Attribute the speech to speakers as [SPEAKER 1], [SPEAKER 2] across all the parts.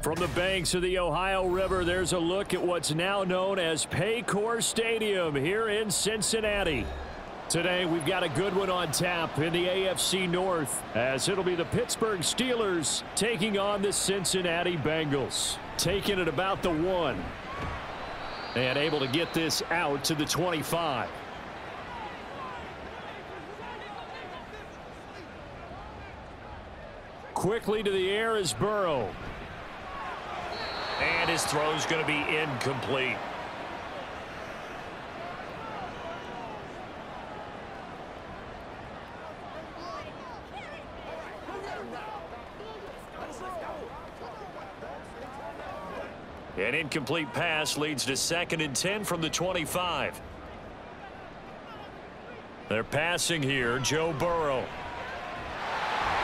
[SPEAKER 1] From the banks of the Ohio River, there's a look at what's now known as Paycor Stadium here in Cincinnati. Today, we've got a good one on tap in the AFC North, as it'll be the Pittsburgh Steelers taking on the Cincinnati Bengals. Taking it about the 1. And able to get this out to the 25. Quickly to the air is Burrow. And his throw's going to be incomplete. An incomplete pass leads to 2nd and 10 from the 25. They're passing here, Joe Burrow.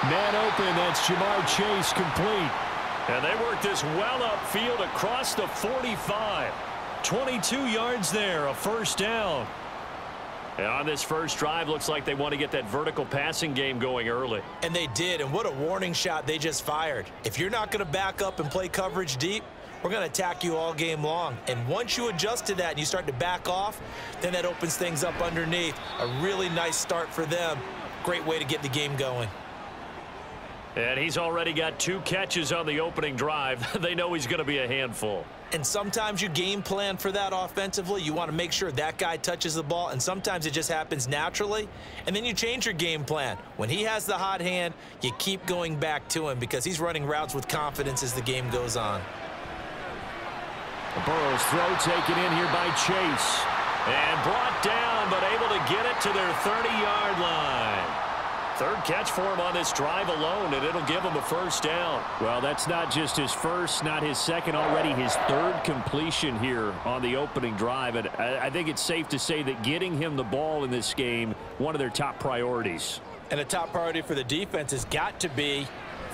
[SPEAKER 1] Man open, that's Jamar Chase complete. And they work this well upfield across the 45. 22 yards there, a first down. And on this first drive, looks like they want to get that vertical passing game going early.
[SPEAKER 2] And they did, and what a warning shot they just fired. If you're not going to back up and play coverage deep, we're going to attack you all game long. And once you adjust to that and you start to back off, then that opens things up underneath. A really nice start for them. Great way to get the game going.
[SPEAKER 1] And he's already got 2 catches on the opening drive. They know he's going to be a handful.
[SPEAKER 2] And sometimes you game plan for that offensively. You want to make sure that guy touches the ball, and sometimes it just happens naturally. And then you change your game plan. When he has the hot hand, you keep going back to him because he's running routes with confidence as the game goes on.
[SPEAKER 1] Burrow's throw taken in here by Chase. And brought down, but able to get it to their 30-yard line. 3rd catch for him on this drive alone, and it'll give him a first down. Well, that's not just his first, not his second, already his 3rd completion here on the opening drive. And I think it's safe to say that getting him the ball in this game, one of their top priorities.
[SPEAKER 2] And a top priority for the defense has got to be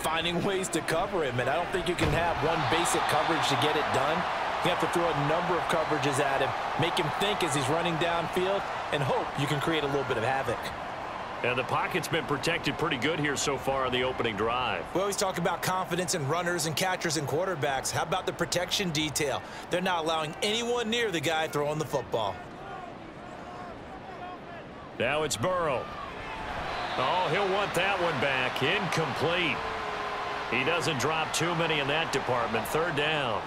[SPEAKER 2] finding ways to cover him. And I don't think you can have one basic coverage to get it done. You have to throw a number of coverages at him, make him think as he's running downfield, and hope you can create a little bit of havoc.
[SPEAKER 1] And the pocket's been protected pretty good here so far on the opening drive.
[SPEAKER 2] We always talk about confidence in runners and catchers and quarterbacks. How about the protection detail? They're not allowing anyone near the guy throwing the football.
[SPEAKER 1] Now it's Burrow. Oh, he'll want that one back. Incomplete. He doesn't drop too many in that department. 3rd down.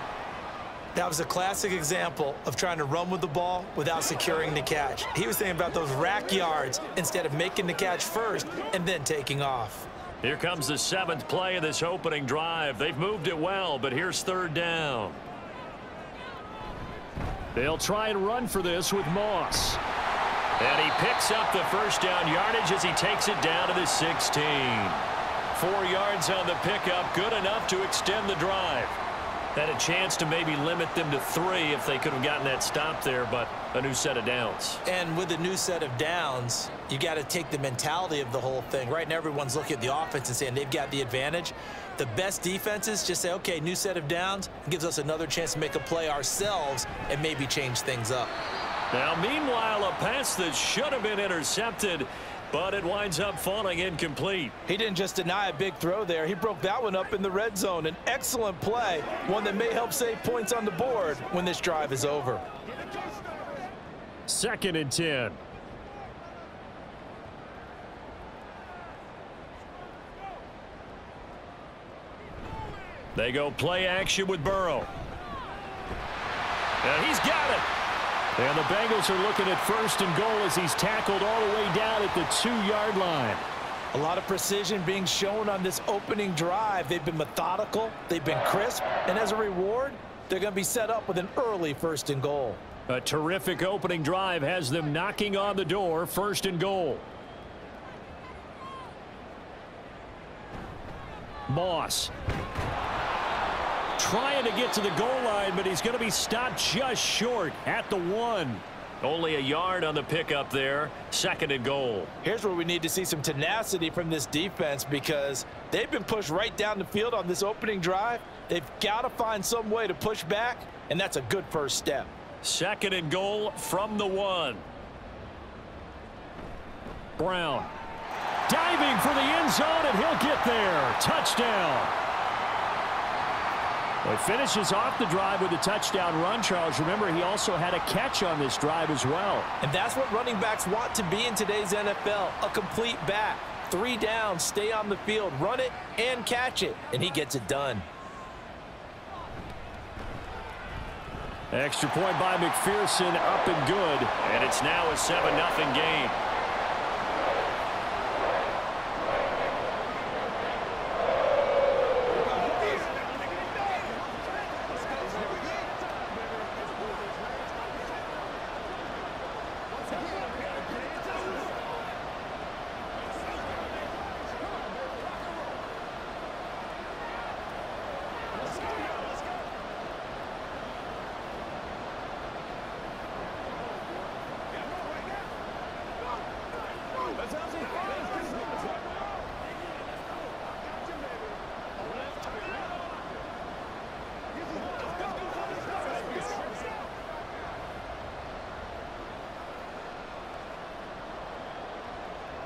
[SPEAKER 2] That was a classic example of trying to run with the ball without securing the catch. He was thinking about those rack yards instead of making the catch first and then taking off.
[SPEAKER 1] Here comes the 7th play of this opening drive. They've moved it well, but here's 3rd down. They'll try and run for this with Moss. And he picks up the first down yardage as he takes it down to the 16. 4 yards on the pickup, good enough to extend the drive. Had a chance to maybe limit them to 3 if they could have gotten that stop there, but a new set of downs.
[SPEAKER 2] And with a new set of downs, you got to take the mentality of the whole thing. Right now, everyone's looking at the offense and saying they've got the advantage. The best defenses just say, okay, new set of downs. It gives us another chance to make a play ourselves and maybe change things up.
[SPEAKER 1] Now, meanwhile, a pass that should have been intercepted, but it winds up falling incomplete.
[SPEAKER 2] He didn't just deny a big throw there. He broke that one up in the red zone. An excellent play, one that may help save points on the board when this drive is over.
[SPEAKER 1] 2nd and 10. They go play action with Burrow. And he's got it. And the Bengals are looking at 1st and goal as he's tackled all the way down at the 2-yard line.
[SPEAKER 2] A lot of precision being shown on this opening drive. They've been methodical, they've been crisp, and as a reward, they're going to be set up with an early 1st and goal.
[SPEAKER 1] A terrific opening drive has them knocking on the door, 1st and goal. Moss. Trying to get to the goal line, but he's going to be stopped just short at the 1. Only a yard on the pickup there. 2nd and goal.
[SPEAKER 2] Here's where we need to see some tenacity from this defense because they've been pushed right down the field on this opening drive. They've got to find some way to push back, and that's a good first step.
[SPEAKER 1] 2nd and goal from the 1. Brown. Diving for the end zone, and he'll get there. Touchdown. Well, he finishes off the drive with a touchdown run, Charles. Remember, he also had a catch on this drive as well.
[SPEAKER 2] And that's what running backs want to be in today's NFL, a complete back. 3 downs, stay on the field, run it, and catch it. And he gets it done.
[SPEAKER 1] Extra point by McPherson, up and good. And it's now a 7-0 game.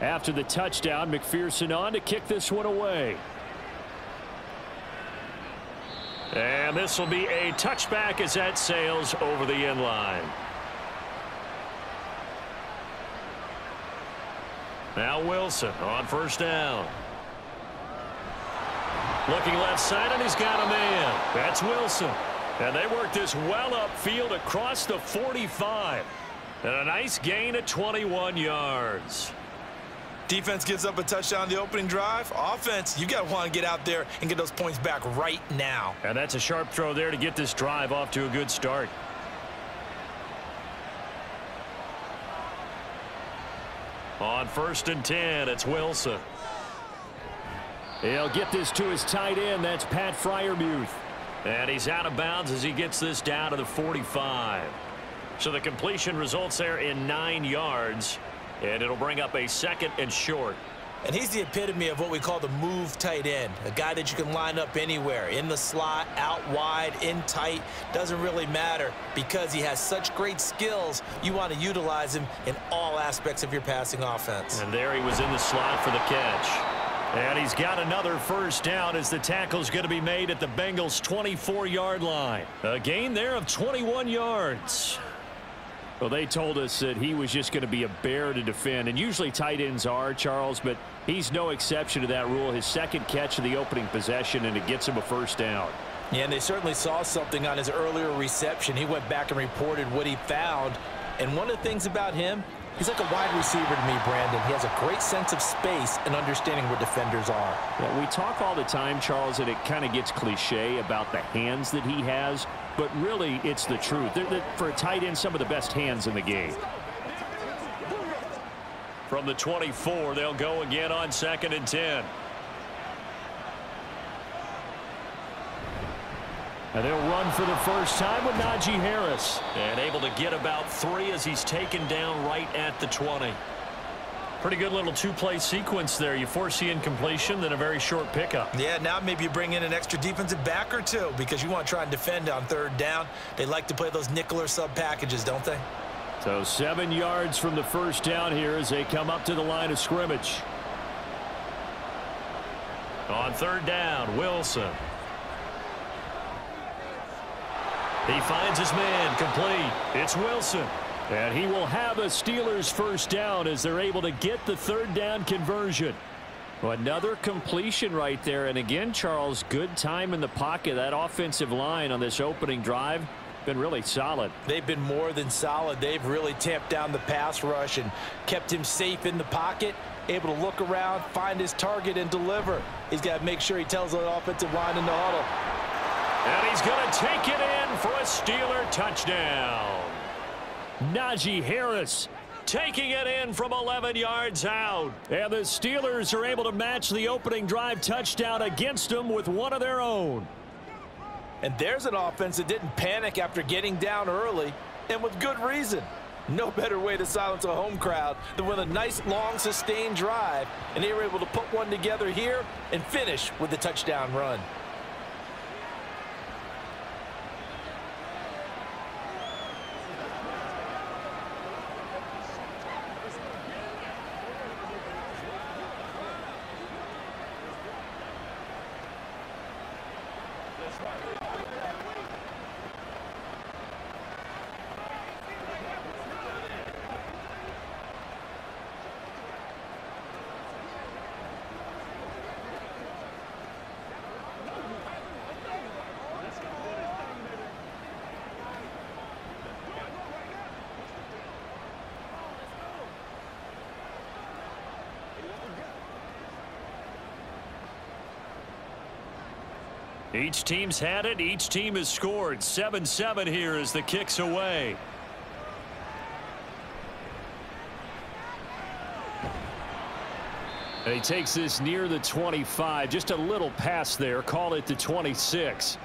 [SPEAKER 1] After the touchdown, McPherson on to kick this one away. And this will be a touchback as that sails over the end line. Now Wilson on first down. Looking left side, and he's got a man. That's Wilson. And they work this well upfield across the 45. And a nice gain at 21 yards.
[SPEAKER 2] Defense gives up a touchdown the opening drive. Offense, you got to want to get out there and get those points back right now.
[SPEAKER 1] And that's a sharp throw there to get this drive off to a good start. On 1st and 10, it's Wilson. He'll get this to his tight end. That's Pat Freiermuth. And he's out of bounds as he gets this down to the 45. So the completion results there in 9 yards. And it'll bring up a 2nd and short.
[SPEAKER 2] And he's the epitome of what we call the move tight end. A guy that you can line up anywhere. In the slot, out wide, in tight. Doesn't really matter because he has such great skills. You want to utilize him in all aspects of your passing offense.
[SPEAKER 1] And there he was in the slot for the catch. And he's got another first down as the tackle's going to be made at the Bengals' 24-yard line. A gain there of 21 yards. Well, they told us that he was just going to be a bear to defend, and usually tight ends are, Charles, but he's no exception to that rule. His 2nd catch of the opening possession, and it gets him a first down.
[SPEAKER 2] Yeah, and they certainly saw something on his earlier reception. He went back and reported what he found, and one of the things about him, he's like a wide receiver to me, Brandon. He has a great sense of space and understanding where defenders are.
[SPEAKER 1] Yeah, we talk all the time, Charles, and it kind of gets cliche about the hands that he has, but really it's the truth. They're, for a tight end, some of the best hands in the game. From the 24, they'll go again on 2nd and 10. And they'll run for the first time with Najee Harris. And able to get about 3 as he's taken down right at the 20. Pretty good little 2-play sequence there. You force the incompletion, then a very short pickup.
[SPEAKER 2] Yeah, now maybe you bring in an extra defensive back or 2 because you want to try and defend on 3rd down. They like to play those nickel or sub packages, don't they?
[SPEAKER 1] So 7 yards from the first down here as they come up to the line of scrimmage. On 3rd down, Wilson. He finds his man complete. It's Wilson. And he will have a Steelers first down as they're able to get the 3rd down conversion. Well, another completion right there. And again, Charles, good time in the pocket. That offensive line on this opening drive been really solid.
[SPEAKER 2] They've been more than solid. They've really tamped down the pass rush and kept him safe in the pocket, able to look around, find his target, and deliver. He's got to make sure he tells the offensive line in the huddle.
[SPEAKER 1] And he's going to take it in for a Steeler touchdown. Najee Harris taking it in from 11 yards out. And the Steelers are able to match the opening drive touchdown against them with one of their own.
[SPEAKER 2] And there's an offense that didn't panic after getting down early, and with good reason. No better way to silence a home crowd than with a nice, long, sustained drive. And they were able to put one together here and finish with the touchdown run.
[SPEAKER 1] Each team's had it. Each team has scored. 7-7 here as the kick's away. And he takes this near the 25. Just a little pass there. Call it the 26.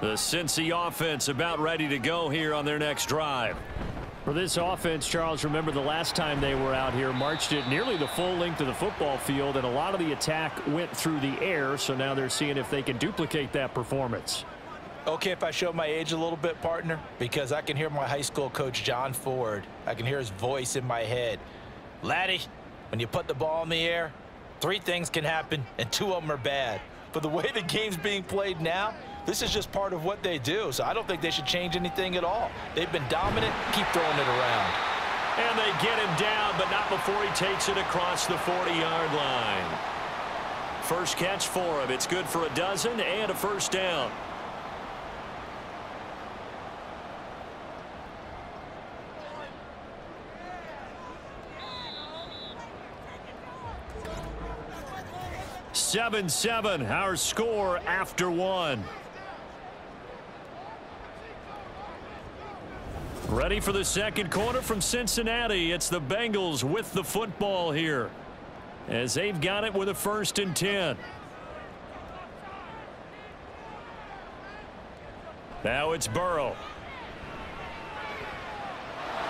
[SPEAKER 1] The Cincy offense about ready to go here on their next drive. For this offense, Charles, remember the last time they were out here, marched it nearly the full length of the football field, and a lot of the attack went through the air, so now they're seeing if they can duplicate that performance.
[SPEAKER 2] Okay, if I show my age a little bit, partner, because I can hear my high school coach, John Ford. I can hear his voice in my head. Laddie, when you put the ball in the air, 3 things can happen, and 2 of them are bad. But the way the game's being played now, this is just part of what they do, so I don't think they should change anything at all. They've been dominant. Keep throwing it around.
[SPEAKER 1] And they get him down, but not before he takes it across the 40-yard line. First catch for him. It's good for a dozen and a first down. (7-7) our score after 1. Ready for the second quarter from Cincinnati. It's the Bengals with the football here as they've got it with a 1st and 10. Now it's Burrow.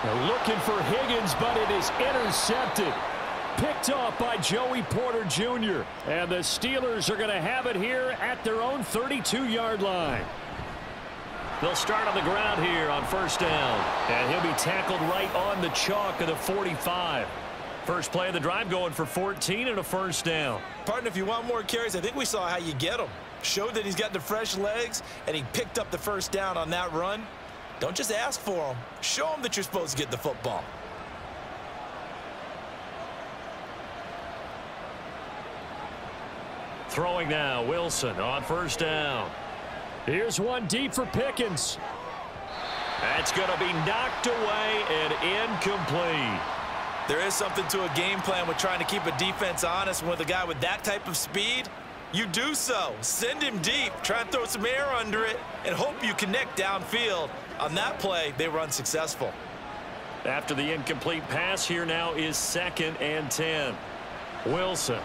[SPEAKER 1] They're looking for Higgins, but it is intercepted. Picked off by Joey Porter Jr. And the Steelers are going to have it here at their own 32-yard line. They'll start on the ground here on 1st down. And he'll be tackled right on the chalk of the 45. First play of the drive going for 14 and a 1st down.
[SPEAKER 2] Partner, if you want more carries, I think we saw how you get them. Showed that he's got the fresh legs, and he picked up the 1st down on that run. Don't just ask for them. Show them that you're supposed to get the football.
[SPEAKER 1] Throwing now, Wilson on 1st down. Here's one deep for Pickens. That's going to be knocked away and incomplete.
[SPEAKER 2] There is something to a game plan with trying to keep a defense honest. And with a guy with that type of speed, you do so. Send him deep. Try and throw some air under it and hope you connect downfield. On that play, they were unsuccessful.
[SPEAKER 1] After the incomplete pass, here now is 2nd and 10. Wilson.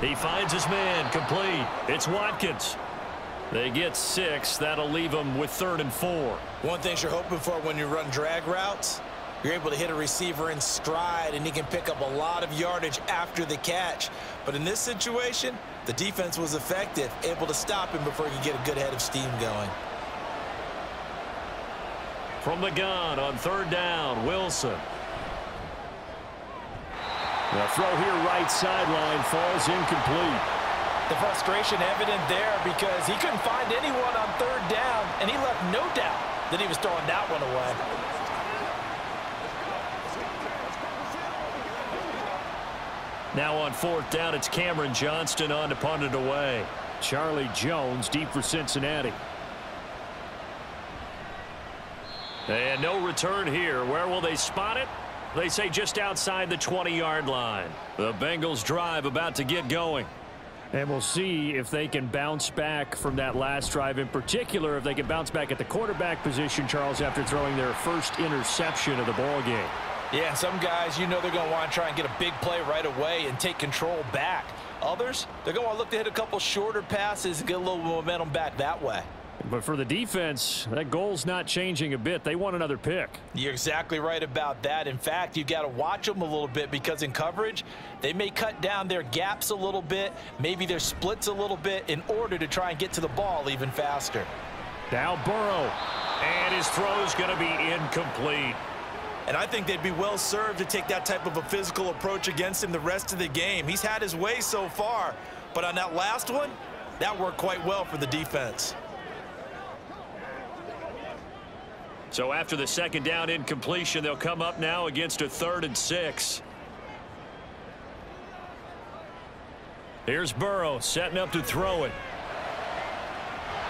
[SPEAKER 1] He finds his man, complete. It's Watkins. They get 6. That'll leave them with 3rd and 4.
[SPEAKER 2] One thing you're hoping for when you run drag routes, you're able to hit a receiver in stride, and he can pick up a lot of yardage after the catch. But in this situation, the defense was effective, able to stop him before he could get a good head of steam going.
[SPEAKER 1] From the gun on 3rd down, Wilson. The throw here right sideline falls incomplete.
[SPEAKER 2] The frustration evident there because he couldn't find anyone on 3rd down, and he left no doubt that he was throwing that one away.
[SPEAKER 1] Now on 4th down, it's Cameron Johnston on to punt it away. Charlie Jones deep for Cincinnati. And no return here. Where will they spot it? They say just outside the 20-yard line. The Bengals drive about to get going. And we'll see if they can bounce back from that last drive. In particular, if they can bounce back at the quarterback position, Charles, after throwing their first interception of the ball game.
[SPEAKER 2] Yeah, some guys, you know they're going to want to try and get a big play right away and take control back. Others, they're going to want to look to hit a couple shorter passes and get a little momentum back that way.
[SPEAKER 1] But for the defense, that goal's not changing a bit. They want another pick.
[SPEAKER 2] You're exactly right about that. In fact, you got to watch them a little bit because in coverage, they may cut down their gaps a little bit, maybe their splits a little bit in order to try and get to the ball even faster.
[SPEAKER 1] Now Burrow, and his throw's going to be incomplete.
[SPEAKER 2] And I think they'd be well served to take that type of a physical approach against him the rest of the game. He's had his way so far, but on that last one, that worked quite well for the defense.
[SPEAKER 1] So after the 2nd down incompletion, they'll come up now against a 3rd and 6. Here's Burrow setting up to throw it.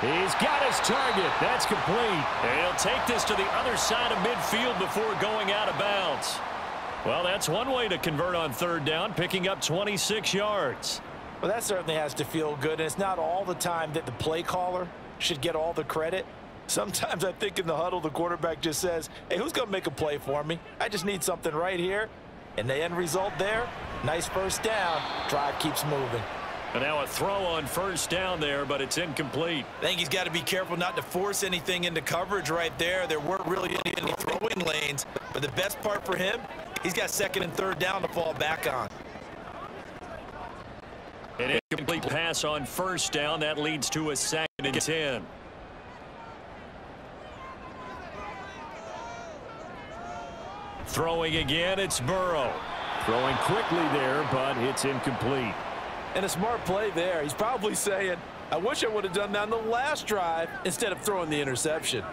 [SPEAKER 1] He's got his target. That's complete. And he'll take this to the other side of midfield before going out of bounds. Well, that's one way to convert on 3rd down, picking up 26 yards.
[SPEAKER 2] Well, that certainly has to feel good, and it's not all the time that the play caller should get all the credit. Sometimes I think in the huddle, the quarterback just says, hey, who's going to make a play for me? I just need something right here. And the end result there, nice first down. Drive keeps moving.
[SPEAKER 1] And now a throw on first down there, but it's incomplete.
[SPEAKER 2] I think he's got to be careful not to force anything into coverage right there. There weren't really any throwing lanes. But the best part for him, he's got second and third down to fall back on.
[SPEAKER 1] An incomplete pass on first down. That leads to a 2nd and 10. Throwing again, it's Burrow. Throwing quickly there, but it's incomplete.
[SPEAKER 2] And a smart play there. He's probably saying, I wish I would have done that on the last drive instead of throwing the interception.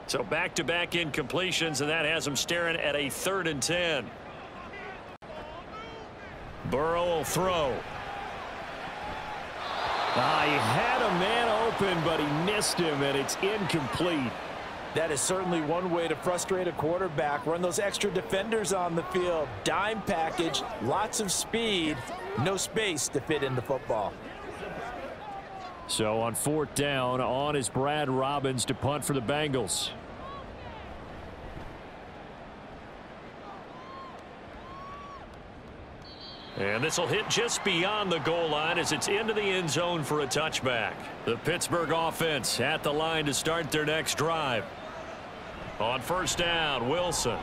[SPEAKER 1] So back-to-back incompletions, and that has him staring at a 3rd and 10. Burrow will throw. He had a man open, but he missed him, and it's incomplete.
[SPEAKER 2] That is certainly one way to frustrate a quarterback. Run those extra defenders on the field. Dime package, lots of speed, no space to fit in the football.
[SPEAKER 1] So on 4th down, on is Brad Robbins to punt for the Bengals. And this will hit just beyond the goal line as it's into the end zone for a touchback. The Pittsburgh offense at the line to start their next drive. On first down, Wilson.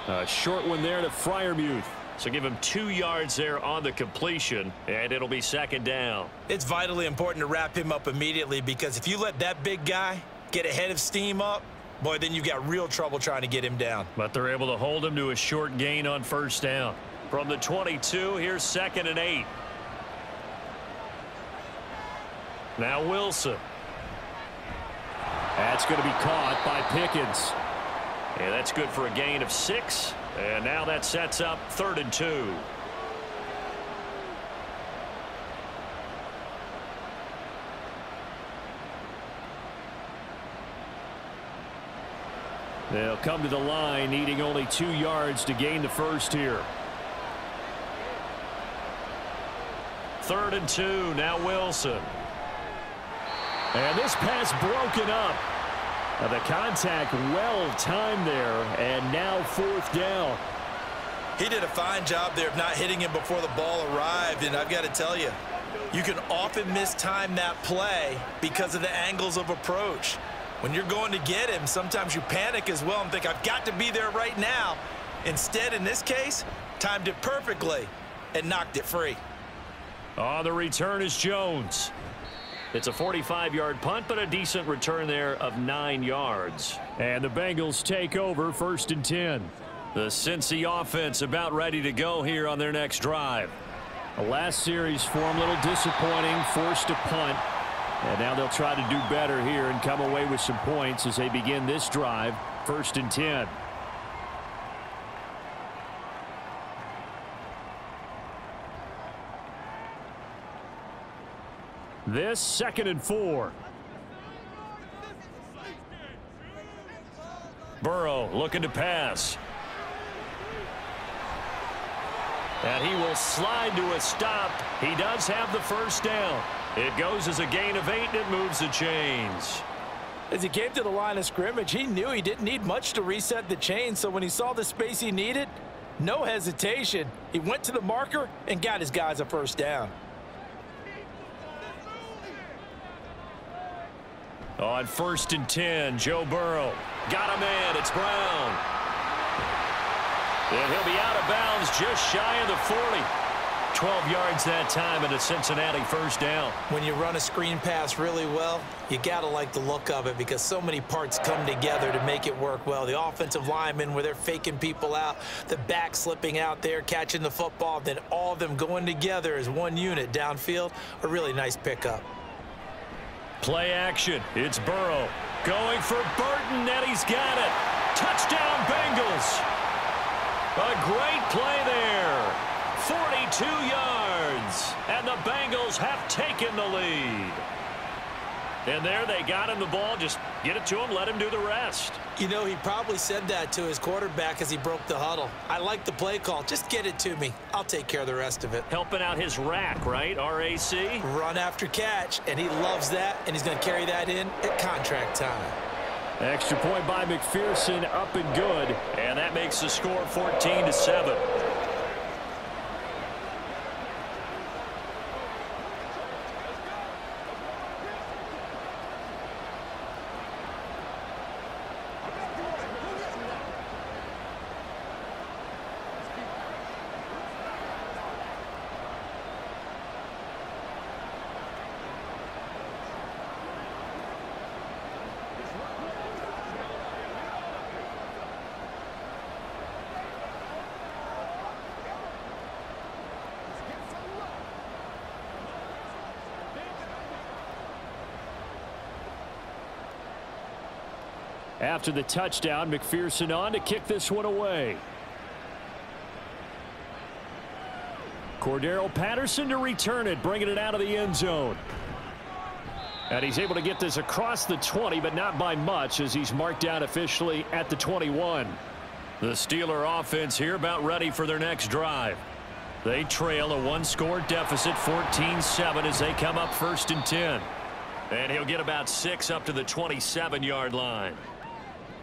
[SPEAKER 1] A short one there to Freiermuth. So give him 2 yards there on the completion, and it'll be 2nd down.
[SPEAKER 2] It's vitally important to wrap him up immediately, because if you let that big guy get a head of steam up, boy, then you've got real trouble trying to get him down.
[SPEAKER 1] But they're able to hold him to a short gain on first down. From the 22, here's 2nd and 8. Now Wilson. That's going to be caught by Pickens. And that's good for a gain of 6. And now that sets up 3rd and 2. They'll come to the line, needing only 2 yards to gain the first here. 3rd and 2, now Wilson. And this pass broken up. The contact well timed there, and now 4th down.
[SPEAKER 2] He did a fine job there of not hitting him before the ball arrived, and I've got to tell you, you can often mistime that play because of the angles of approach. When you're going to get him, sometimes you panic as well and think, I've got to be there right now. Instead, in this case, timed it perfectly and knocked it free.
[SPEAKER 1] On the return is Jones. It's a 45-yard punt, but a decent return there of 9 yards. And the Bengals take over 1st and 10. The Cincy offense about ready to go here on their next drive. The last series for them a little disappointing, forced to punt. And now they'll try to do better here and come away with some points as they begin this drive, 1st and 10. This 2nd and 4. Burrow looking to pass. And he will slide to a stop. He does have the first down. It goes as a gain of 8, and it moves the chains.
[SPEAKER 2] As he came to the line of scrimmage, he knew he didn't need much to reset the chains, so when he saw the space he needed, no hesitation. He went to the marker and got his guys a first down.
[SPEAKER 1] On 1st and 10, Joe Burrow. Got a man, it's Brown. And he'll be out of bounds just shy of the 40. 12 yards that time and a Cincinnati first down.
[SPEAKER 2] When you run a screen pass really well, you got to like the look of it because so many parts come together to make it work well. The offensive linemen where they're faking people out, the back slipping out there, catching the football, then all of them going together as one unit downfield, a really nice pickup.
[SPEAKER 1] Play action. It's Burrow going for Burton, and he's got it. Touchdown, Bengals. A great play there. 42 yards, and the Bengals have taken the lead. And there they got him the ball. Just get it to him, let him do the rest.
[SPEAKER 2] You know, he probably said that to his quarterback as he broke the huddle. I like the play call. Just get it to me. I'll take care of the rest of it.
[SPEAKER 1] Helping out his rack, right? RAC?
[SPEAKER 2] Run after catch, and he loves that, and he's going to carry that in at contract time.
[SPEAKER 1] Extra point by McPherson, up and good. And that makes the score 14-7. After the touchdown, McPherson on to kick this one away. Cordero Patterson to return it, bringing it out of the end zone. And he's able to get this across the 20, but not by much, as he's marked down officially at the 21. The Steeler offense here about ready for their next drive. They trail a one-score deficit, 14-7, as they come up 1st and 10. And he'll get about 6 up to the 27-yard line.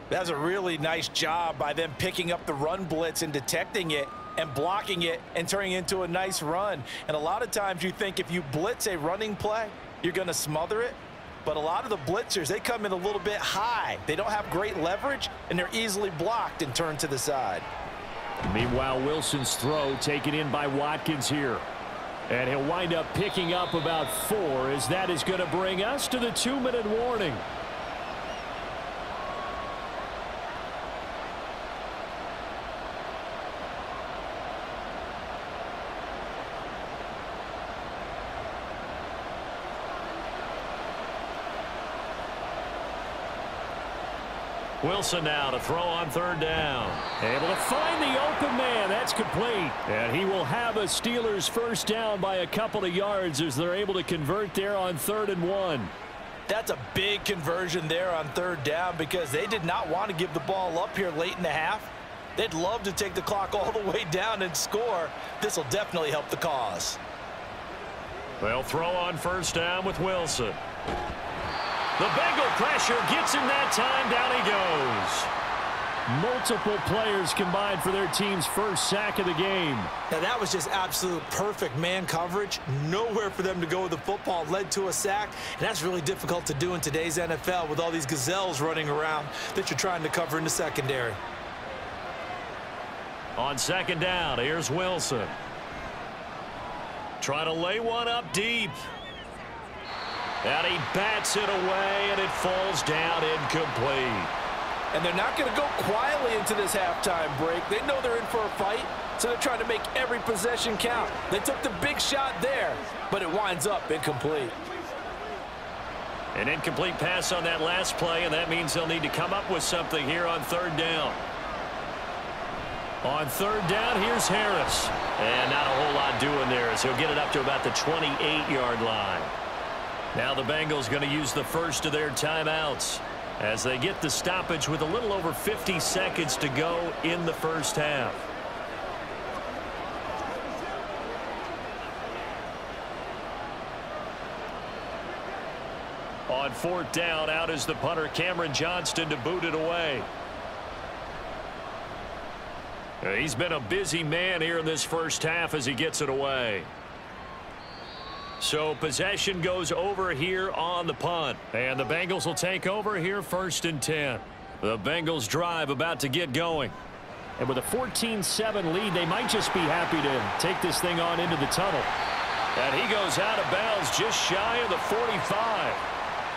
[SPEAKER 2] That's a really nice job by them picking up the run blitz and detecting it and blocking it and turning it into a nice run. And a lot of times you think if you blitz a running play, you're going to smother it. But a lot of the blitzers, they come in a little bit high. They don't have great leverage, and they're easily blocked and turned to the side.
[SPEAKER 1] Meanwhile, Wilson's throw taken in by Watkins here. And he'll wind up picking up about 4, as that is going to bring us to the 2-minute warning. Wilson now to throw on 3rd down. Able to find the open man. That's complete. And he will have a Steelers 1st down by a couple of yards as they're able to convert there on 3rd and 1.
[SPEAKER 2] That's a big conversion there on 3rd down, because they did not want to give the ball up here late in the half. They'd love to take the clock all the way down and score. This will definitely help the cause.
[SPEAKER 1] They'll throw on 1st down with Wilson. The Bengal pressure gets him that time. Down he goes. Multiple players combined for their team's 1st sack of the game.
[SPEAKER 2] Now that was just absolute perfect man coverage. Nowhere for them to go with the football. Led to a sack. And that's really difficult to do in today's NFL with all these gazelles running around that you're trying to cover in the secondary.
[SPEAKER 1] On 2nd down, here's Wilson. Trying to lay one up deep. And he bats it away, and it falls down incomplete.
[SPEAKER 2] And they're not going to go quietly into this halftime break. They know they're in for a fight, so they're trying to make every possession count. They took the big shot there, but it winds up incomplete.
[SPEAKER 1] An incomplete pass on that last play, and that means they'll need to come up with something here on 3rd down. On 3rd down, here's Harris. And not a whole lot doing there, as he'll get it up to about the 28-yard line. Now the Bengals going to use the first of their timeouts as they get the stoppage with a little over 50 seconds to go in the 1st half. On 4th down, out is the punter, Cameron Johnston, to boot it away. He's been a busy man here in this 1st half as he gets it away. So possession goes over here on the punt. And the Bengals will take over here 1st and 10. The Bengals drive about to get going. And with a 14-7 lead, they might just be happy to take this thing on into the tunnel. And he goes out of bounds just shy of the 45.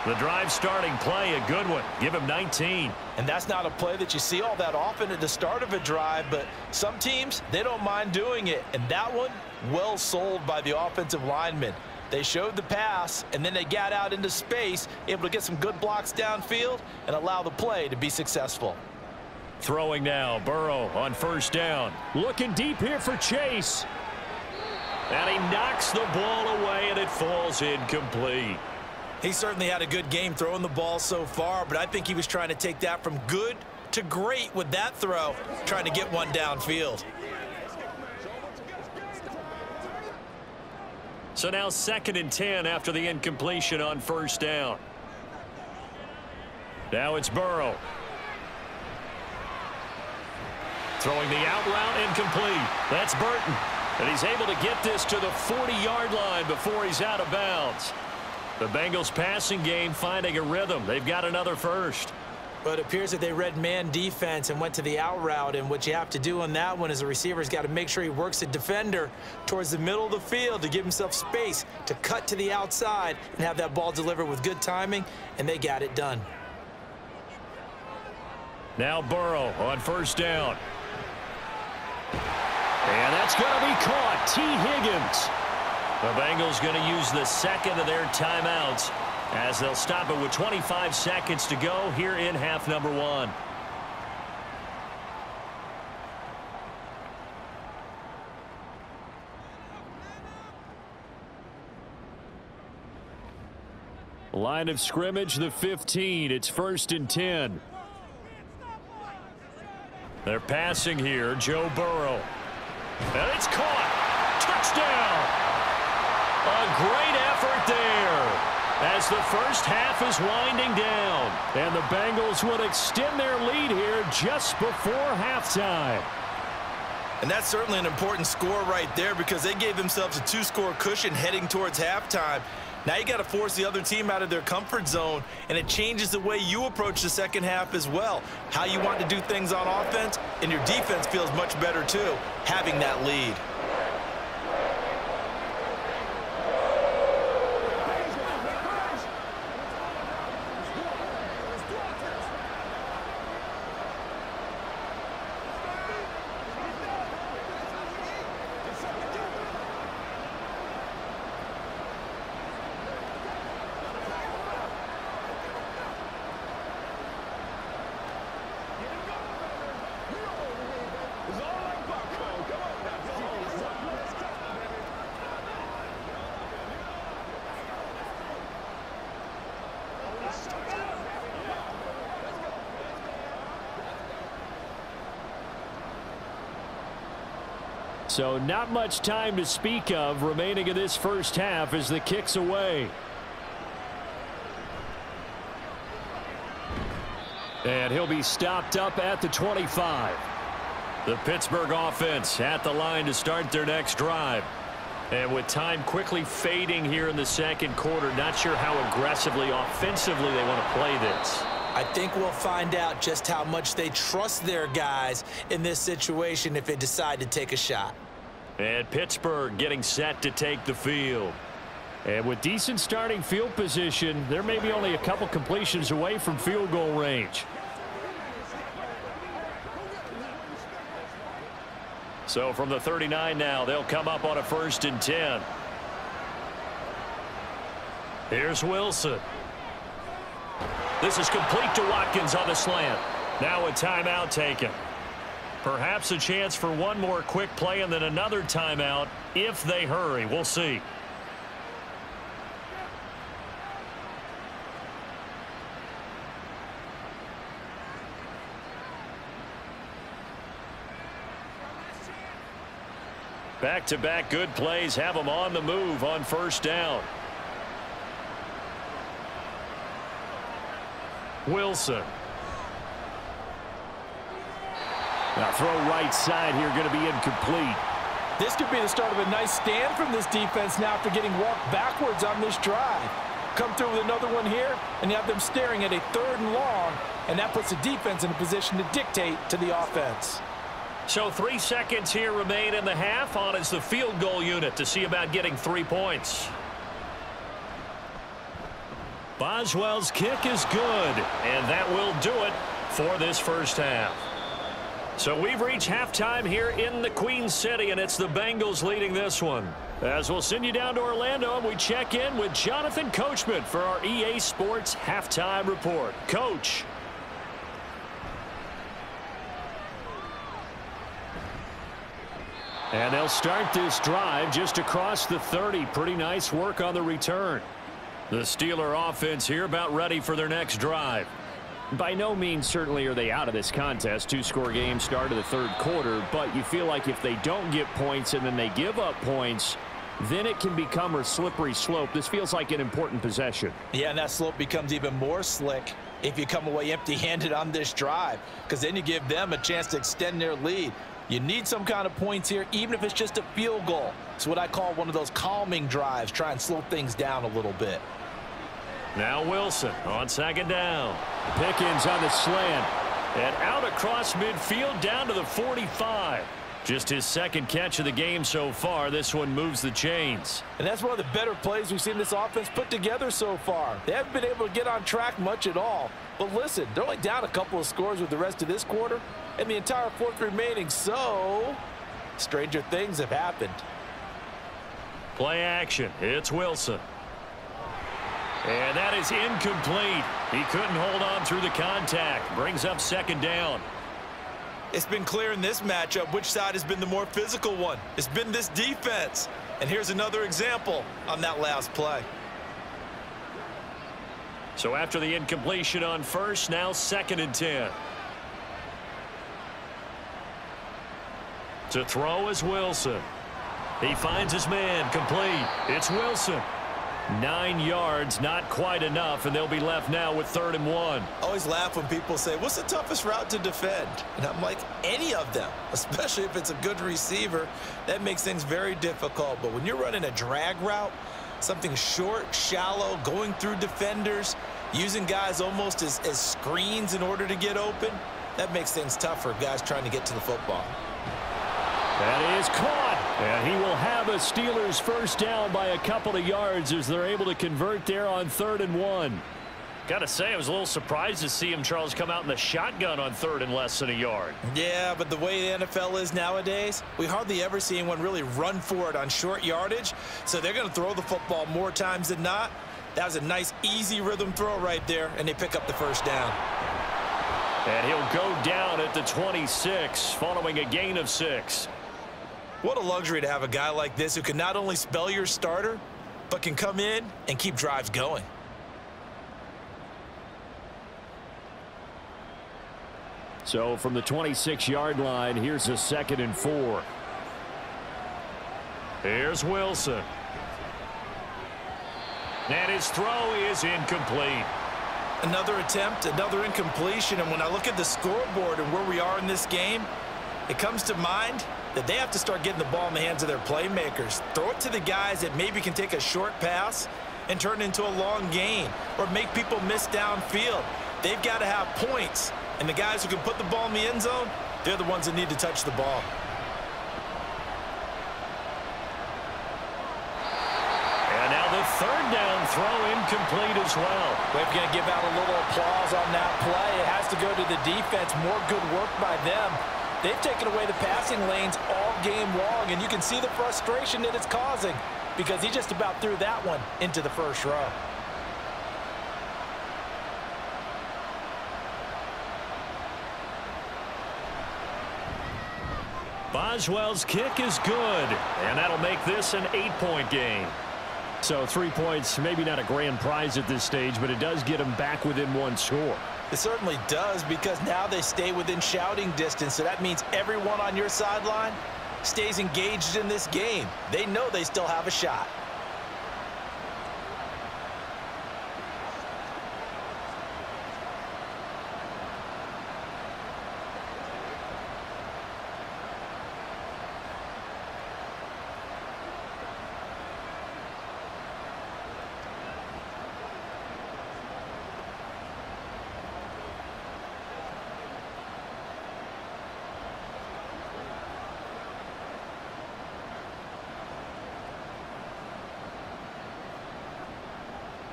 [SPEAKER 1] The drive starting play, a good one. Give him 19.
[SPEAKER 2] And that's not a play that you see all that often at the start of a drive, but some teams, they don't mind doing it. And that one, well sold by the offensive lineman. They showed the pass, and then they got out into space, able to get some good blocks downfield and allow the play to be successful.
[SPEAKER 1] Throwing now, Burrow on 1st down. Looking deep here for Chase. And he knocks the ball away, and it falls incomplete.
[SPEAKER 2] He certainly had a good game throwing the ball so far, but I think he was trying to take that from good to great with that throw, trying to get one downfield.
[SPEAKER 1] So now 2nd and 10 after the incompletion on 1st down. Now it's Burrow. Throwing the out route incomplete. That's Burton. And he's able to get this to the 40-yard line before he's out of bounds. The Bengals passing game finding a rhythm. They've got another first.
[SPEAKER 2] But it appears that they read man defense and went to the out route. And what you have to do on that one is the receiver's got to make sure he works the defender towards the middle of the field to give himself space to cut to the outside and have that ball delivered with good timing, and they got it done.
[SPEAKER 1] Now Burrow on 1st down. And that's going to be caught. T. Higgins. The Bengals going to use the 2nd of their timeouts as they'll stop it with 25 seconds to go here in half number 1. Line of scrimmage, the 15. It's 1st and 10. They're passing here. Joe Burrow. And it's caught. Touchdown. A great effort there as the first half is winding down. And the Bengals would extend their lead here just before halftime.
[SPEAKER 2] And that's certainly an important score right there because they gave themselves a 2-score cushion heading towards halftime. Now you got to force the other team out of their comfort zone, and it changes the way you approach the second half as well. How you want to do things on offense, and your defense feels much better too, having that lead.
[SPEAKER 1] So not much time to speak of remaining in this first half as the kick's away. And he'll be stopped up at the 25. The Pittsburgh offense at the line to start their next drive. And with time quickly fading here in the second quarter, not sure how aggressively, offensively they want to play this.
[SPEAKER 2] I think we'll find out just how much they trust their guys in this situation if they decide to take a shot.
[SPEAKER 1] And Pittsburgh getting set to take the field. And with decent starting field position, there may be only a couple completions away from field goal range. So from the 39 now, they'll come up on a 1st and 10. Here's Wilson. This is complete to Watkins on the slant. Now a timeout taken. Perhaps a chance for one more quick play and then another timeout if they hurry. We'll see. Back-to-back good plays have them on the move on 1st down. Wilson. Now throw right side here, going to be incomplete.
[SPEAKER 3] This could be the start of a nice stand from this defense now after getting walked backwards on this drive. Come through with another one here, and you have them staring at a 3rd and long, and that puts the defense in a position to dictate to the offense.
[SPEAKER 1] So 3 seconds here remain in the half. On is the field goal unit to see about getting 3 points. Boswell's kick is good, and that will do it for this first half. So we've reached halftime here in the Queen City, and it's the Bengals leading this one. As we'll send you down to Orlando, and we check in with Jonathan Coachman for our EA Sports Halftime Report. Coach. And they'll start this drive just across the 30. Pretty nice work on the return. The Steeler offense here about ready for their next drive.
[SPEAKER 4] By no means certainly are they out of this contest. Two-score game start of the third quarter, but you feel like if they don't get points and then they give up points, then it can become a slippery slope. This feels like an important possession.
[SPEAKER 3] Yeah, and that slope becomes even more slick if you come away empty-handed on this drive, because then you give them a chance to extend their lead. You need some kind of points here, even if it's just a field goal. It's what I call one of those calming drives. Try and slow things down a little bit.
[SPEAKER 1] Now Wilson on second down. Pickens on the slant. And out across midfield down to the 45. Just his second catch of the game so far. This one moves the chains.
[SPEAKER 3] And that's one of the better plays we've seen this offense put together so far. They haven't been able to get on track much at all. But listen, they're only down a couple of scores with the rest of this quarter and the entire fourth remaining. So, stranger things have happened.
[SPEAKER 1] Play action. It's Wilson. And that is incomplete. He couldn't hold on through the contact. Brings up second down.
[SPEAKER 2] It's been clear in this matchup which side has been the more physical one. It's been this defense. And here's another example on that last play.
[SPEAKER 1] So after the incompletion on first, now 2nd and 10. To throw is Wilson. He finds his man, complete. It's Wilson. 9 yards, not quite enough, and they'll be left now with 3rd and 1.
[SPEAKER 2] I always laugh when people say, what's the toughest route to defend? And I'm like, any of them, especially if it's a good receiver. That makes things very difficult. But when you're running a drag route, something short, shallow, going through defenders, using guys almost as screens in order to get open, that makes things tough for guys trying to get to the football.
[SPEAKER 1] That is caught, and he will have a Steelers first down by a couple of yards as they're able to convert there on 3rd and 1. Got to say, I was a little surprised to see him, Charles, come out in the shotgun on 3rd and less than a yard.
[SPEAKER 2] Yeah, but the way the NFL is nowadays, we hardly ever see anyone really run for it on short yardage, so they're going to throw the football more times than not. That was a nice, easy rhythm throw right there, and they pick up the first down.
[SPEAKER 1] And he'll go down at the 26 following a gain of 6.
[SPEAKER 2] What a luxury to have a guy like this who can not only spell your starter, but can come in and keep drives going.
[SPEAKER 4] So from the 26-yard line, here's a 2nd and 4.
[SPEAKER 1] Here's Wilson. And his throw is incomplete.
[SPEAKER 2] Another attempt, another incompletion, and when I look at the scoreboard and where we are in this game, it comes to mind that they have to start getting the ball in the hands of their playmakers. Throw it to the guys that maybe can take a short pass and turn it into a long gain or make people miss downfield. They've got to have points, and the guys who can put the ball in the end zone, they're the ones that need to touch the ball.
[SPEAKER 1] And now the 3rd down throw incomplete as well.
[SPEAKER 3] We're going to give out a little applause on that play. It has to go to the defense. More good work by them. They've taken away the passing lanes all game long, and you can see the frustration that it's causing because he just about threw that one into the first row.
[SPEAKER 1] Boswell's kick is good, and that'll make this an 8-point game.
[SPEAKER 4] So 3 points, maybe not a grand prize at this stage, but it does get them back within 1 score.
[SPEAKER 3] It certainly does, because now they stay within shouting distance, so that means everyone on your sideline stays engaged in this game. They know they still have a shot.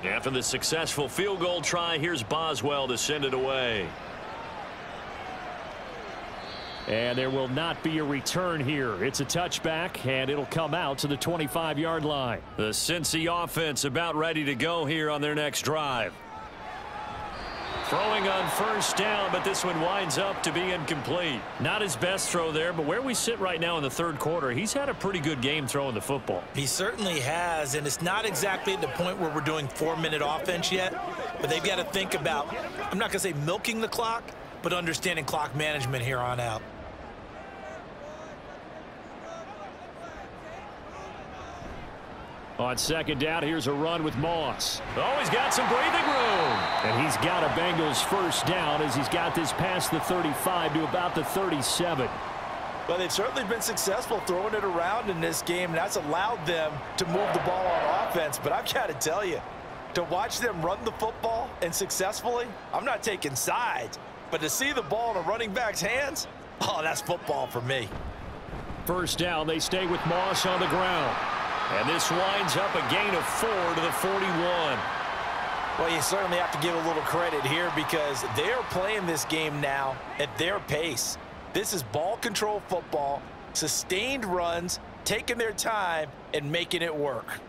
[SPEAKER 1] After the successful field goal try, here's Boswell to send it away.
[SPEAKER 4] And there will not be a return here. It's a touchback, and it'll come out to the 25-yard line.
[SPEAKER 1] The Cincy offense about ready to go here on their next drive. Throwing on first down, but this one winds up to be incomplete. Not his best throw there, but where we sit right now in the third quarter, he's had a pretty good game throwing the football.
[SPEAKER 2] He certainly has, and it's not exactly at the point where we're doing 4-minute offense yet, but they've got to think about, I'm not going to say milking the clock, but understanding clock management here on out.
[SPEAKER 4] On second down, here's a run with Moss. Oh, he's got some breathing room. And he's got a Bengals first down as he's got this past the 35 to about the 37.
[SPEAKER 3] Well, they've certainly been successful throwing it around in this game, and that's allowed them to move the ball on offense. But I've got to tell you, to watch them run the football and successfully, I'm not taking sides, but to see the ball in a running back's hands, oh, that's football for me.
[SPEAKER 4] First down, they stay with Moss on the ground.
[SPEAKER 1] And this winds up a gain of 4 to the 41.
[SPEAKER 3] Well, you certainly have to give a little credit here because they're playing this game now at their pace. This is ball control football, sustained runs, taking their time and making it work.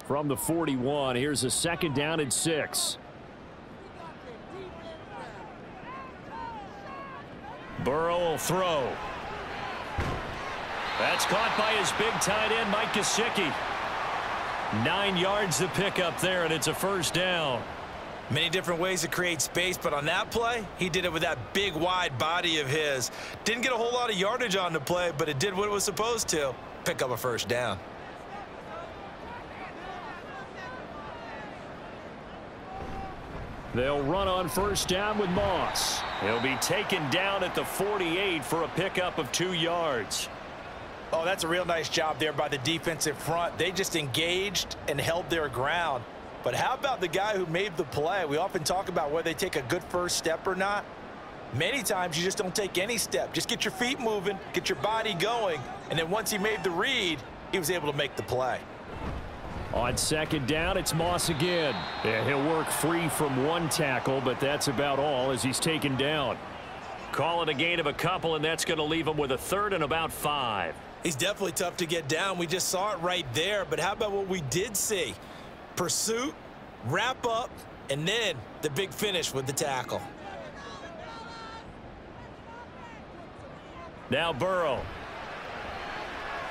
[SPEAKER 4] From the 41, here's a second down and 6.
[SPEAKER 1] Burrow will throw. That's caught by his big tight end, Mike Gesicki. 9 yards to pick up there, and it's a first down.
[SPEAKER 2] Many different ways to create space, but on that play, he did it with that big, wide body of his. Didn't get a whole lot of yardage on the play, but it did what it was supposed to. Pick up a first down.
[SPEAKER 4] They'll run on first down with Moss.
[SPEAKER 1] He'll be taken down at the 48 for a pickup of 2 yards.
[SPEAKER 3] Oh, that's a real nice job there by the defensive front. They just engaged and held their ground. But how about the guy who made the play? We often talk about whether they take a good first step or not. Many times you just don't take any step. Just get your feet moving, get your body going, and then once he made the read, he was able to make the play.
[SPEAKER 4] On second down, it's Moss again. And he'll work free from one tackle, but that's about all as he's taken down.
[SPEAKER 1] Call it a gain of a couple, and that's going to leave him with a third and about 5.
[SPEAKER 2] He's definitely tough to get down. We just saw it right there. But how about what we did see? Pursuit, wrap up, and then the big finish with the tackle.
[SPEAKER 1] Now Burrow.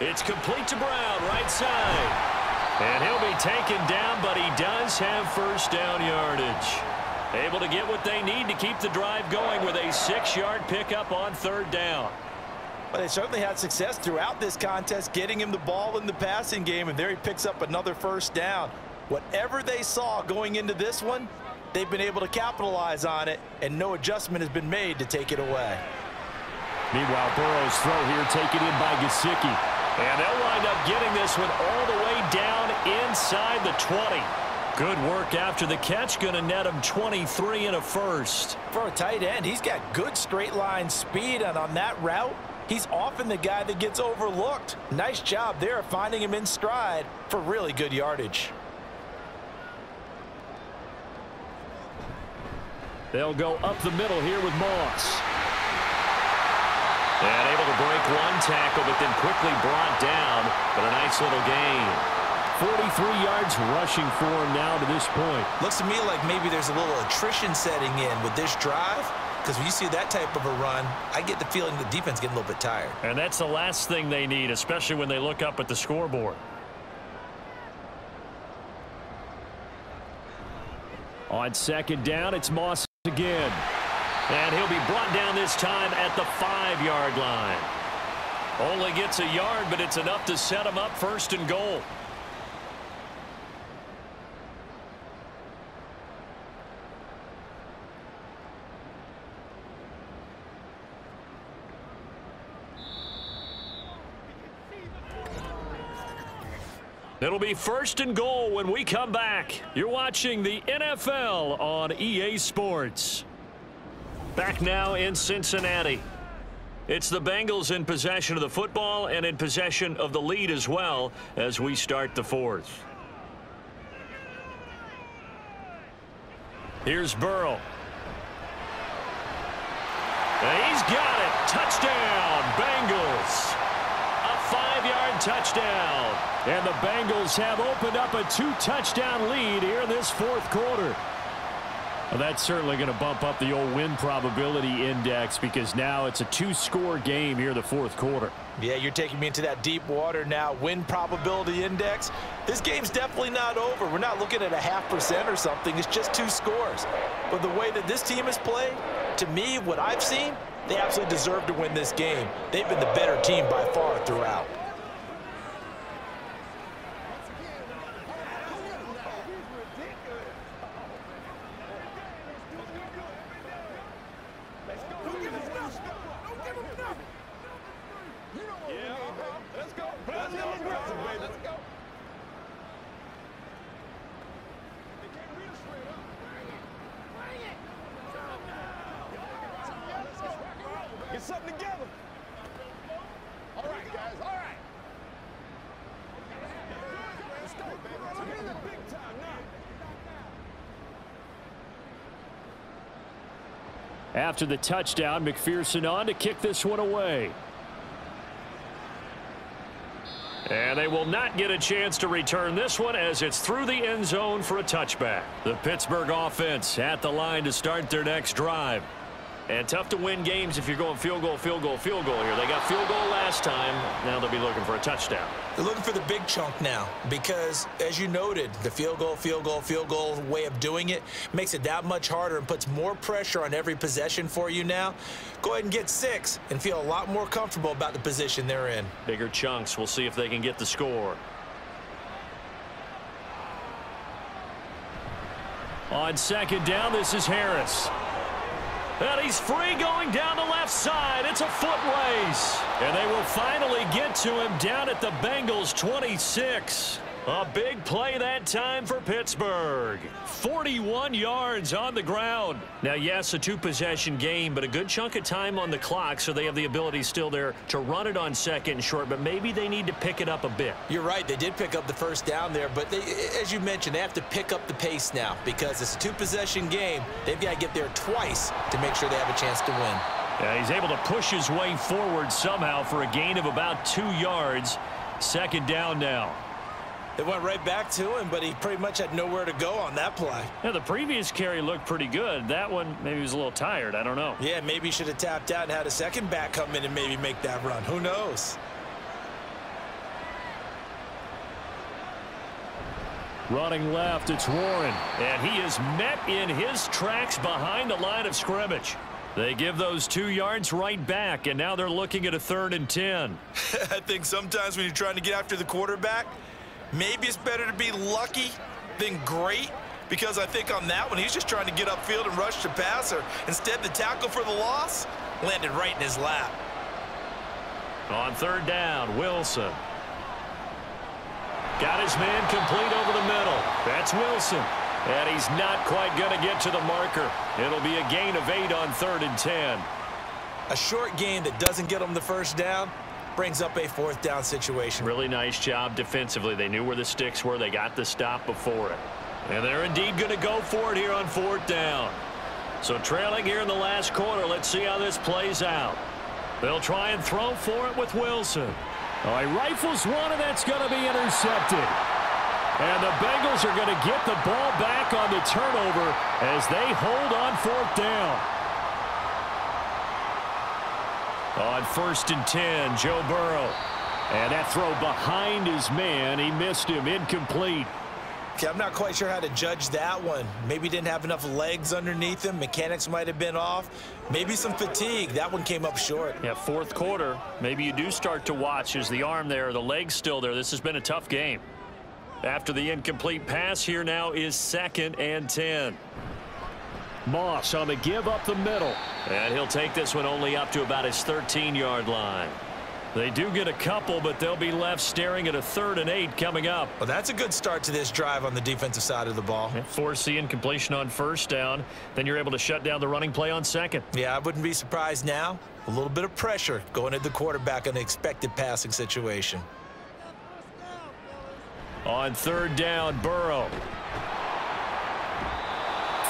[SPEAKER 1] It's complete to Brown, right side. And he'll be taken down, but he does have first down yardage. Able to get what they need to keep the drive going with a 6-yard pickup on third down.
[SPEAKER 3] Well, they certainly had success throughout this contest, getting him the ball in the passing game, and there he picks up another first down. Whatever they saw going into this one, they've been able to capitalize on it, and no adjustment has been made to take it away.
[SPEAKER 4] Meanwhile, Burrow's throw here taken in by Gesicki.
[SPEAKER 1] And they'll wind up getting this one all the way down inside the 20. Good work after the catch. Going to net him 23 and a first.
[SPEAKER 3] For a tight end, he's got good straight line speed, and on that route, he's often the guy that gets overlooked. Nice job there finding him in stride for really good yardage.
[SPEAKER 4] They'll go up the middle here with Moss.
[SPEAKER 1] And able to break one tackle, but then quickly brought down. But a nice little gain.
[SPEAKER 4] 43 yards rushing for him now to this point.
[SPEAKER 2] Looks to me like maybe there's a little attrition setting in with this drive. Because when you see that type of a run, I get the feeling the defense getting a little bit tired.
[SPEAKER 1] And that's the last thing they need, especially when they look up at the scoreboard.
[SPEAKER 4] On second down, it's Moss again.
[SPEAKER 1] And he'll be brought down this time at the 5-yard line. Only gets a yard, but it's enough to set him up first and goal. It'll be first and goal when we come back. You're watching the NFL on EA Sports. Back now in Cincinnati. It's the Bengals in possession of the football and in possession of the lead as well as we start the fourth. Here's Burrow. And he's got it. Touchdown, Bengals. A 5-yard touchdown.
[SPEAKER 4] And the Bengals have opened up a 2-touchdown lead here in this fourth quarter. Well, that's certainly going to bump up the old win probability index because now it's a 2-score game here in the fourth quarter.
[SPEAKER 2] Yeah, you're taking me into that deep water now. Win probability index. This game's definitely not over. We're not looking at a 0.5% or something. It's just 2 scores. But the way that this team has played, to me, what I've seen, they absolutely deserve to win this game. They've been the better team by far throughout.
[SPEAKER 5] Get something together. All right, guys, all right. Let's go, baby. We're in the big time now.
[SPEAKER 4] After the touchdown, McPherson on to kick this one away. And they will not get a chance to return this one as it's through the end zone for a touchback. The Pittsburgh offense at the line to start their next drive. And tough to win games if you're going field goal, field goal, field goal here. They got field goal last time. Now they'll be looking for a touchdown.
[SPEAKER 2] They're looking for the big chunk now because, as you noted, the field goal, field goal, field goal way of doing it makes it that much harder and puts more pressure on every possession for you now. Go ahead and get 6 and feel a lot more comfortable about the position they're in.
[SPEAKER 4] Bigger chunks. We'll see if they can get the score. On second down, this is Harris. And he's free going down the left side. It's a foot race. And they will finally get to him down at the Bengals 26. A big play that time for Pittsburgh. 41 yards on the ground. Now, yes, a 2-possession game, but a good chunk of time on the clock, so they have the ability still there to run it on second and short, but maybe they need to pick it up a bit.
[SPEAKER 2] You're right. They did pick up the first down there, but they, as you mentioned, they have to pick up the pace now because it's a 2-possession game. They've got to get there twice to make sure they have a chance to win.
[SPEAKER 4] Yeah, he's able to push his way forward somehow for a gain of about 2 yards. Second down now.
[SPEAKER 2] They went right back to him, but he pretty much had nowhere to go on that play.
[SPEAKER 4] Yeah, the previous carry looked pretty good. That one, maybe he was a little tired. I don't know.
[SPEAKER 2] Yeah, maybe he should have tapped out and had a second back come in and maybe make that run. Who knows?
[SPEAKER 4] Running left, it's Warren. And he is met in his tracks behind the line of scrimmage. They give those 2 yards right back, and now they're looking at a 3rd and 10.
[SPEAKER 2] I think sometimes when you're trying to get after the quarterback, maybe it's better to be lucky than great, because I think on that one, he's just trying to get upfield and rush the passer. Instead, the tackle for the loss landed right in his lap.
[SPEAKER 4] On 3rd down, Wilson. Got his man complete over the middle. That's Wilson. And he's not quite going to get to the marker. It'll be a gain of 8 on 3rd and 10.
[SPEAKER 2] A short gain that doesn't get them the first down brings up a 4th down situation.
[SPEAKER 4] Really nice job defensively. They knew where the sticks were. They got the stop before it. And they're indeed going to go for it here on 4th down. So trailing here in the last quarter, let's see how this plays out. They'll try and throw for it with Wilson. Oh, he rifles one, and that's going to be intercepted. And the Bengals are going to get the ball back on the turnover as they hold on 4th down. On 1st and 10, Joe Burrow. And that throw behind his man. He missed him. Incomplete.
[SPEAKER 2] Okay, I'm not quite sure how to judge that one. Maybe didn't have enough legs underneath him. Mechanics might have been off. Maybe some fatigue. That one came up short.
[SPEAKER 4] Yeah, 4th quarter. Maybe you do start to watch. Is the arm there, the leg's still there? This has been a tough game. After the incomplete pass, here now is 2nd and 10. Moss on the give up the middle. And he'll take this one only up to about his 13-yard line. They do get a couple, but they'll be left staring at a 3rd and 8 coming up.
[SPEAKER 2] Well, that's a good start to this drive on the defensive side of the ball.
[SPEAKER 4] Force the incompletion on 1st down. Then you're able to shut down the running play on 2nd.
[SPEAKER 2] Yeah, I wouldn't be surprised now. A little bit of pressure going at the quarterback in an expected passing situation.
[SPEAKER 4] On 3rd down, Burrow.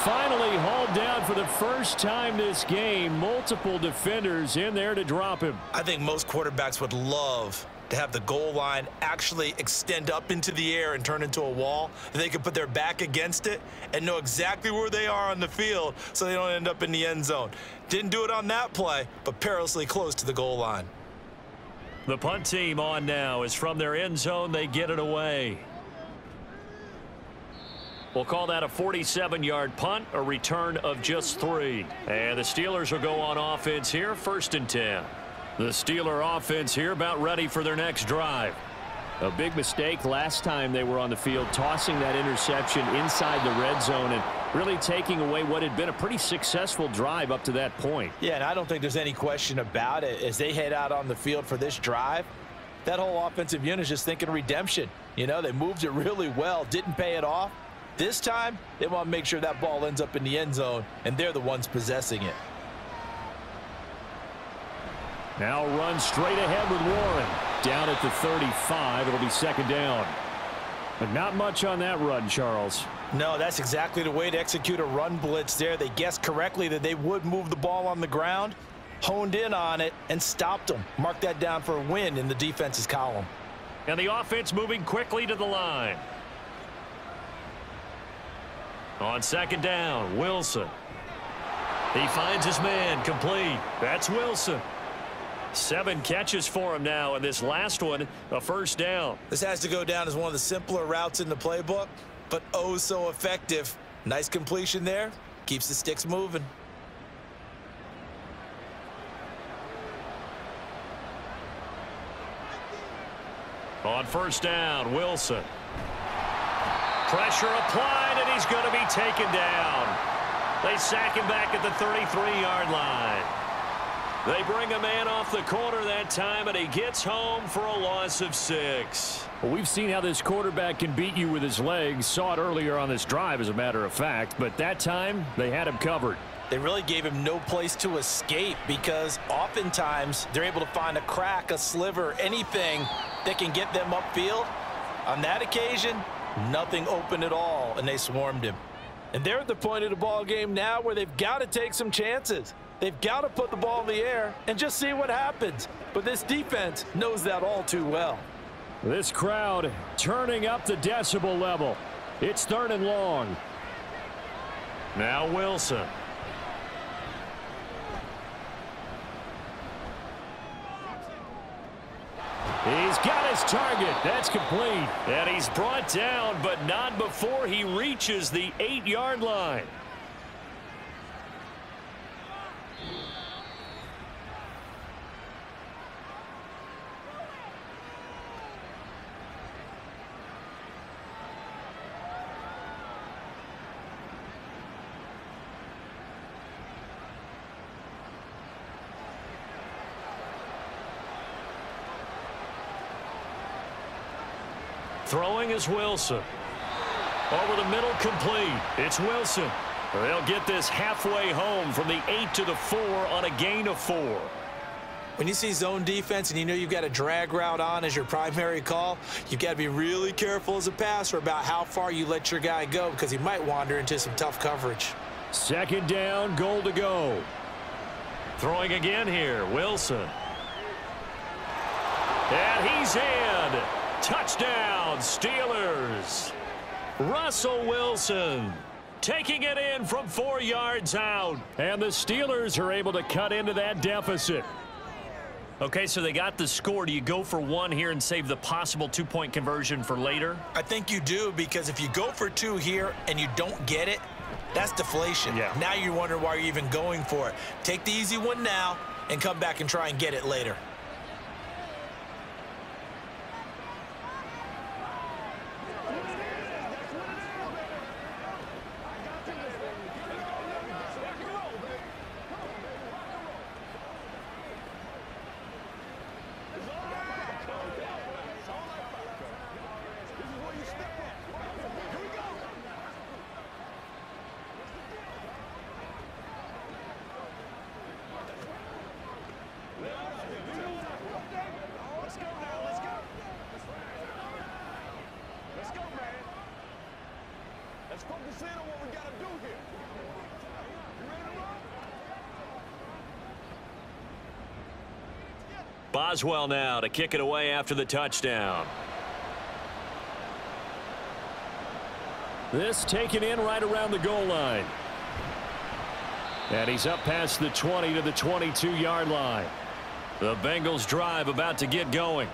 [SPEAKER 4] Finally hauled down for the first time this game. Multiple defenders in there to drop him.
[SPEAKER 2] I think most quarterbacks would love to have the goal line actually extend up into the air and turn into a wall. They can put their back against it and know exactly where they are on the field so they don't end up in the end zone. Didn't do it on that play, but perilously close to the goal line.
[SPEAKER 1] The punt team on now is from their end zone. They get it away. We'll call that a 47-yard punt, a return of just 3. And the Steelers will go on offense here, 1st and 10. The Steeler offense here about ready for their next drive.
[SPEAKER 4] A big mistake last time they were on the field, tossing that interception inside the red zone and really taking away what had been a pretty successful drive up to that point.
[SPEAKER 3] Yeah, and I don't think there's any question about it. As they head out on the field for this drive, that whole offensive unit is just thinking redemption. You know, they moved it really well, didn't pay it off. This time, they want to make sure that ball ends up in the end zone, and they're the ones possessing it.
[SPEAKER 4] Now run straight ahead with Warren. Down at the 35, it'll be 2nd down. But not much on that run, Charles.
[SPEAKER 3] No, that's exactly the way to execute a run blitz there. They guessed correctly that they would move the ball on the ground, honed in on it, and stopped them. Mark that down for a win in the defense's column.
[SPEAKER 1] And the offense moving quickly to the line. On 2nd down, Wilson. He finds his man, complete. That's Wilson. 7 catches for him now, and this last one, a 1st down.
[SPEAKER 2] This has to go down as one of the simpler routes in the playbook, but oh so effective. Nice completion there. Keeps the sticks moving.
[SPEAKER 1] On 1st down, Wilson. Pressure applied, and he's going to be taken down. They sack him back at the 33-yard line. They bring a man off the corner that time, and he gets home for a loss of 6.
[SPEAKER 4] Well, we've seen how this quarterback can beat you with his legs. Saw it earlier on this drive, as a matter of fact. But that time, they had him covered.
[SPEAKER 3] They really gave him no place to escape because oftentimes they're able to find a crack, a sliver, anything that can get them upfield. On that occasion, nothing open at all, and they swarmed him. And they're at the point of the ball game now where they've got to take some chances. They've got to put the ball in the air and just see what happens. But this defense knows that all too well.
[SPEAKER 4] This crowd turning up the decibel level. It's 3rd and long.
[SPEAKER 1] Now Wilson.
[SPEAKER 4] He's got his target. That's complete.
[SPEAKER 1] And he's brought down, but not before he reaches the 8-yard line. Throwing is Wilson. Over the middle, complete. It's Wilson. They'll get this halfway home from the 8 to the 4 on a gain of 4.
[SPEAKER 2] When you see zone defense and you know you've got a drag route on as your primary call, you've got to be really careful as a passer about how far you let your guy go because he might wander into some tough coverage.
[SPEAKER 4] 2nd down, goal to go.
[SPEAKER 1] Throwing again here, Wilson. And he's in. Touchdown, Steelers. Russell Wilson taking it in from 4 yards out.
[SPEAKER 4] And the Steelers are able to cut into that deficit.
[SPEAKER 1] Okay, so they got the score. Do you go for 1 here and save the possible 2-point conversion for later?
[SPEAKER 2] I think you do, because if you go for 2 here and you don't get it, that's deflation.
[SPEAKER 1] Yeah.
[SPEAKER 2] Now you wonder why you're even going for it. Take the easy one now and come back and try and get it later.
[SPEAKER 1] Boswell now to kick it away after the touchdown.
[SPEAKER 4] This taken in right around the goal line. And he's up past the 20 to the 22-yard line. The Bengals drive about to get going.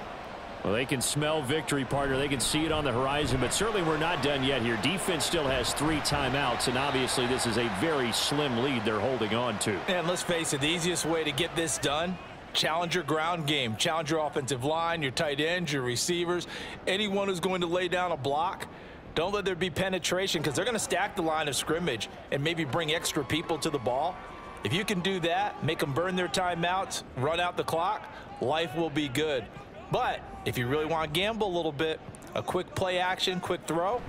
[SPEAKER 4] Well, they can smell victory, partner. They can see it on the horizon, but certainly we're not done yet here. Defense still has 3 timeouts, and obviously this is a very slim lead they're holding on to.
[SPEAKER 3] And let's face it, the easiest way to get this done, challenge your ground game. Challenge your offensive line, your tight ends, your receivers, anyone who's going to lay down a block. Don't let there be penetration because they're going to stack the line of scrimmage and maybe bring extra people to the ball. If you can do that, make them burn their timeouts, run out the clock, life will be good. But if you really want to gamble a little bit, a quick play action, quick throw,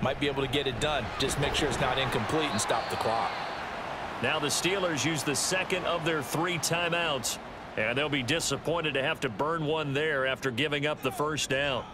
[SPEAKER 3] might be able to get it done. Just make sure it's not incomplete and stop the clock.
[SPEAKER 1] Now the Steelers use the second of their 3 timeouts, and they'll be disappointed to have to burn one there after giving up the first down.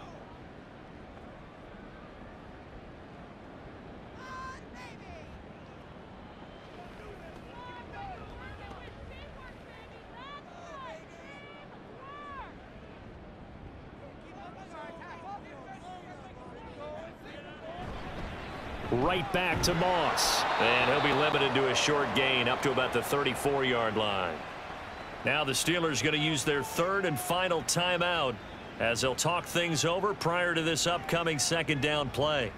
[SPEAKER 4] Right back to Moss.
[SPEAKER 1] And he'll be limited to a short gain up to about the 34-yard line. Now the Steelers going to use their 3rd and final timeout as they'll talk things over prior to this upcoming 2nd down play.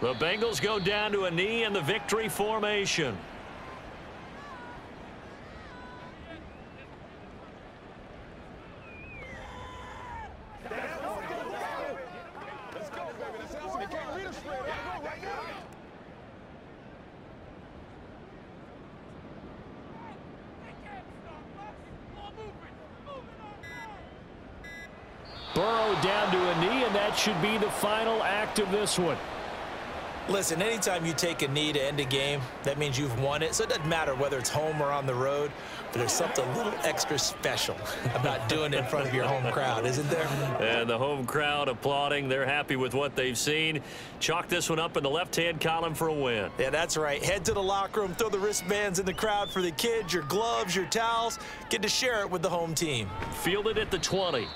[SPEAKER 1] The Bengals go down to a knee in the victory formation.
[SPEAKER 5] Let's go, baby. Let's go. They can't read us straight. Let's go right now.
[SPEAKER 4] Burrow down to a knee, and that should be the final act of this one.
[SPEAKER 2] Listen, anytime you take a knee to end a game, that means you've won it. So it doesn't matter whether it's home or on the road, but there's something a little extra special about doing it in front of your home crowd, isn't there?
[SPEAKER 1] And the home crowd applauding. They're happy with what they've seen. Chalk this one up in the left-hand column for a win.
[SPEAKER 2] Yeah, that's right. Head to the locker room, throw the wristbands in the crowd for the kids, your gloves, your towels. Get to share it with the home team.
[SPEAKER 1] Fielded at the 20.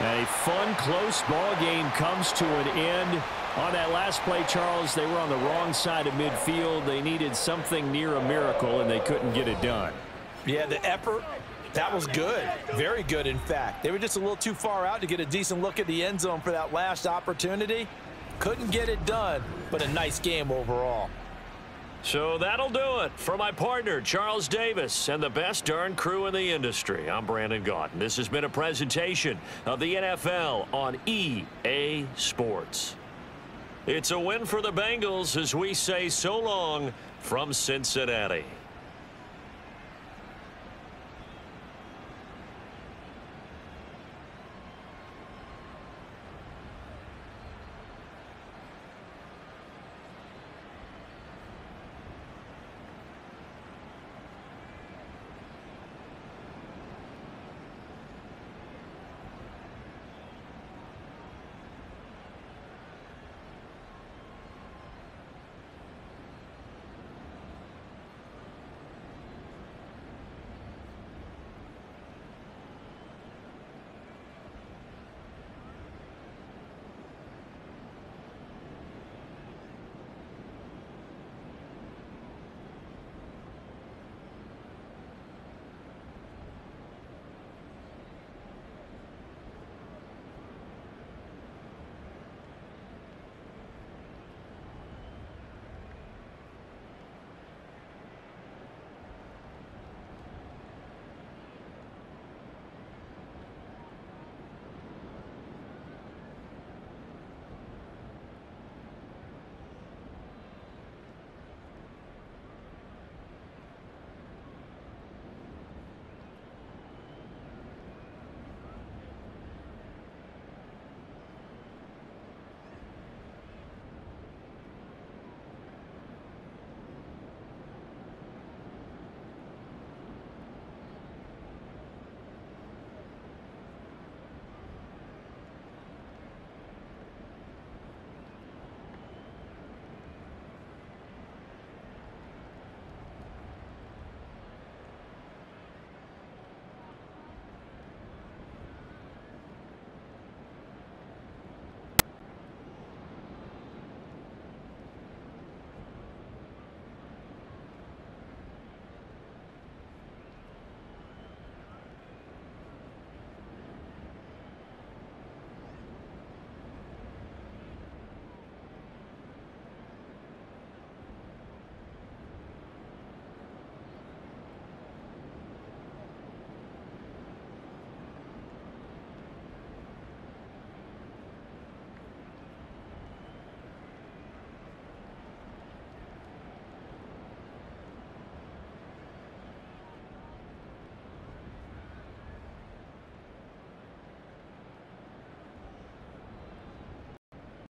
[SPEAKER 4] A fun, close ball game comes to an end. On that last play, Charles, they were on the wrong side of midfield. They needed something near a miracle, and they couldn't get it done.
[SPEAKER 3] Yeah, the effort, that was good. Very good, in fact. They were just a little too far out to get a decent look at the end zone for that last opportunity. Couldn't get it done, but a nice game overall.
[SPEAKER 1] So that'll do it for my partner, Charles Davis, and the best darn crew in the industry. I'm Brandon Gaudin. This has been a presentation of the NFL on EA Sports. It's a win for the Bengals as we say so long from Cincinnati.